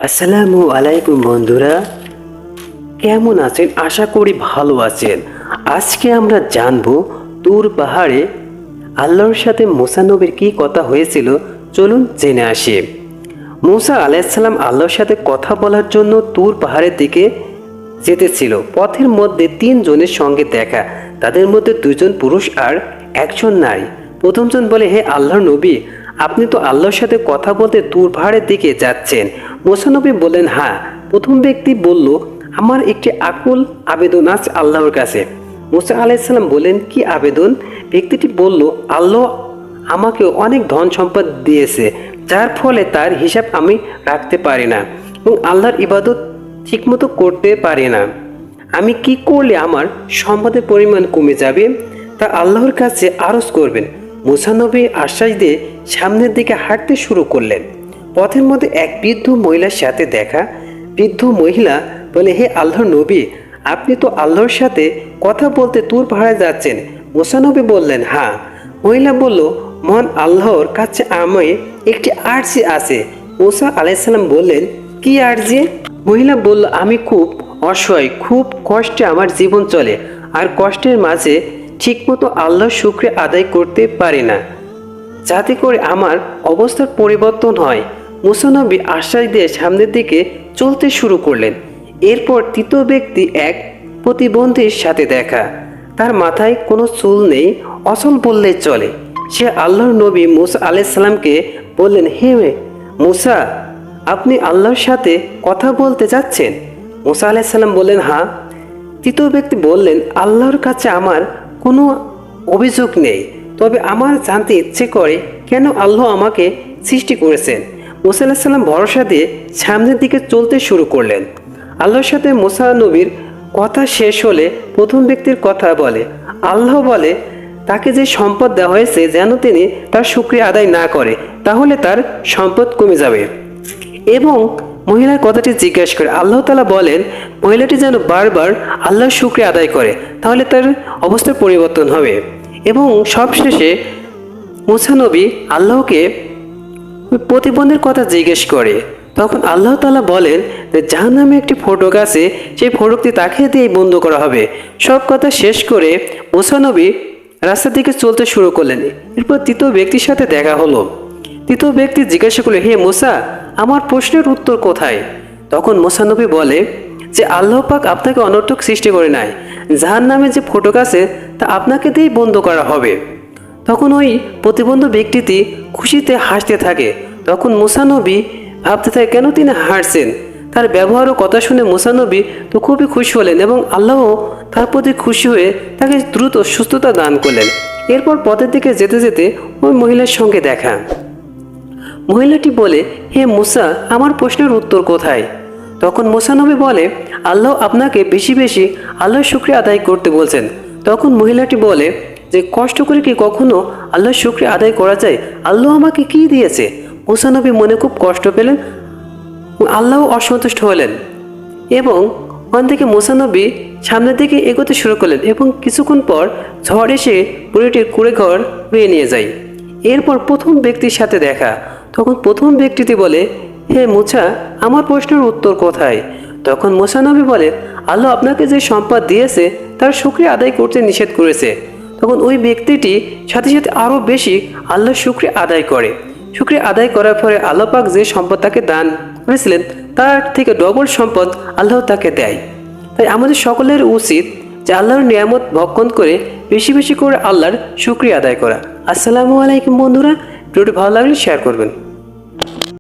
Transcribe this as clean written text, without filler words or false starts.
আসসালামু আলাইকুম বন্ধুরা, কেমন আছেন? আশা করি ভালো আছেন। আজকে আমরা জানবো তুর পাহাড়ে আল্লাহর সাথে মুসা নবীর কি কথা হয়েছিল। চলুন জেনে আসি। মুসা আলাইহিসসালাম আল্লাহর সাথে কথা বলার জন্য তুর পাহাড়ের দিকে যেতেছিল। পথের মধ্যে তিনজনের সঙ্গে দেখা, তাদের মধ্যে দুজন পুরুষ আর একজন নারী। প্রথমজন বলে, হে আল্লাহর নবী, আপনি তো আল্লাহর সাথে কথা বলতে তুর পাহাড়ের দিকে যাচ্ছেন। মুসা নবী বললেন, হ্যাঁ। প্রথম ব্যক্তি বলল, আমার একটি আকুল আবেদন আছে আল্লাহর কাছে। মুসা আলাইহিসসালাম বললেন, কি আবেদন? ব্যক্তিটি বলল, আল্লাহ আমাকে অনেক ধন সম্পদ দিয়েছে, যার ফলে তার হিসাব আমি রাখতে পারি না এবং আল্লাহর ইবাদত ঠিকমতো করতে পারি না। আমি কি করলে আমার সম্পদের পরিমাণ কমে যাবে, তা আল্লাহর কাছে আরজ করবেন। মুসা নবী আশ্বাস দিয়ে সামনের দিকে হাঁটতে শুরু করলেন। পথের মধ্যে এক বৃদ্ধ মহিলার সাথে দেখা। বৃদ্ধ মহিলা বলে, হে আল্লাহর নবী, আপনি তো আল্লাহর সাথে কথা বলতে তুর পাহাড়ে যাচ্ছেন। মুসা নবী বললেন, হ্যাঁ। মহিলা বলল, মহান আল্লাহর কাছে আমি একটি আরজি আছে। মুসা আলাইহিসসালাম বললেন, কি আরজি? মহিলা বলল, আমি খুব অসহায়, খুব কষ্টে আমার জীবন চলে, আর কষ্টের মাঝে ঠিকমতো আল্লাহর শুকরিয়া আদায় করতে পারি না, যাতে করে আমার অবস্থার পরিবর্তন হয়। মুসা নবী আশ্বাস দিয়ে সামনের দিকে চলতে শুরু করলেন। এরপর তৃতীয় ব্যক্তি এক প্রতিবন্ধীর সাথে দেখা। তার মাথায় কোনো চুল নেই, অচল বললেই চলে। সে আল্লাহর নবী মুসা আলাইহিসসালামকে বললেন, হে মুসা, আপনি আল্লাহর সাথে কথা বলতে যাচ্ছেন? মুসা আলাইহিসসালাম বললেন, হ্যাঁ। তৃতীয় ব্যক্তি বললেন, আল্লাহর কাছে আমার কোনো অভিযোগ নেই, তবে আমার জানতে ইচ্ছে করে কেন আল্লাহ আমাকে সৃষ্টি করেছেন। মুসা আলাইহিস সালাম ভরসা দিয়ে সামনের দিকে চলতে শুরু করলেন। আল্লাহর সাথে মুসা নবীর কথা শেষ হলে প্রথম ব্যক্তির কথা বলে, আল্লাহ বলে, তাকে যে সম্পদ দেওয়া হয়েছে যেন তিনি তার শুকরিয়া আদায় না করে, তাহলে তার সম্পদ কমে যাবে। এবং মহিলার কথাটি জিজ্ঞাসা করে আল্লাহ তাআলা বলেন, মহিলাটি যেন বারবার আল্লাহর শুকরিয়া আদায় করে, তাহলে তার অবস্থার পরিবর্তন হবে। এবং সবশেষে মুসা নবী আল্লাহকে প্রতিবন্ধের কথা জিজ্ঞেস করে। তখন আল্লাহ তাআলা বলেন যে জাহান্নামে একটি ফটক আছে, সেই ফটকটি তাকে দিয়েই বন্ধ করা হবে। সব কথা শেষ করে মুসা নবী রাস্তার দিকে চলতে শুরু করলেন। এরপর তৃতীয় ব্যক্তির সাথে দেখা হলো। তৃতীয় ব্যক্তি জিজ্ঞাসা করলো, হে মুসা, আমার প্রশ্নের উত্তর কোথায়? তখন মুসা নবী বলে যে আল্লাহ পাক আপনাকে অনর্থক সৃষ্টি করে নাই, জাহান্নামে যে ফটক আছে তা আপনাকে দিয়েই বন্ধ করা হবে। তখন ওই প্রতিবন্ধী ব্যক্তিটি খুশিতে হাসতে থাকে। তখন মুসা নবী ভাবতে থাকে কেন তিনি হাসছেন। তার ব্যবহার ও কথা শুনে মুসা নবী তো খুবই খুশি হলেন এবং আল্লাহ তার প্রতি খুশি হয়ে তাকে দ্রুত সুস্থতা দান করলেন। এরপর পথের দিকে যেতে যেতে ওই মহিলার সঙ্গে দেখা। মহিলাটি বলে, হে মুসা, আমার প্রশ্নের উত্তর কোথায়? তখন মুসা নবী বলে, আল্লাহ আপনাকে বেশি বেশি আল্লাহর শুকরিয়া আদায় করতে বলছেন। তখন মহিলাটি বলে যে কষ্ট করে কি কখনো আল্লাহর শুকরিয়া আদায় করা যায়? আল্লাহ আমাকে কি দিয়েছে? মুসা নবী মনে খুব কষ্ট পেলেন, আল্লাহ অসন্তুষ্ট হলেন এবং ওখান থেকে মুসা নবী সামনের দিকে এগোতে শুরু করলেন এবং কিছুক্ষণ পর ঝড় এসে বুড়িটির কুড়ে ঘর উড়িয়ে নিয়ে যায়। এরপর প্রথম ব্যক্তির সাথে দেখা। তখন প্রথম ব্যক্তিটি বলে, হে মুসা, আমার প্রশ্নের উত্তর কোথায়? তখন মুসা নবী বলে, আল্লাহ আপনাকে যে সম্পদ দিয়েছে তার শুকরিয়া আদায় করতে নিষেধ করেছে। তখন ওই ব্যক্তিটি সাথে সাথে আরও বেশি আল্লাহর শুকরিয়া আদায় করে। শুকরিয়া আদায় করার পরে আল্লাহ পাক যে সম্পদ তাকে দান করেছিলেন তার থেকে ডবল সম্পদ আল্লাহ তাকে দেয়। তাই আমাদের সকলের উচিত যে আল্লাহর নিয়ামত ভক্ষণ করে বেশি বেশি করে আল্লাহর শুকরিয়া আদায় করা। আসসালামু আলাইকুম বন্ধুরা, ভিডিওটি ভালো লাগলে শেয়ার করবেন।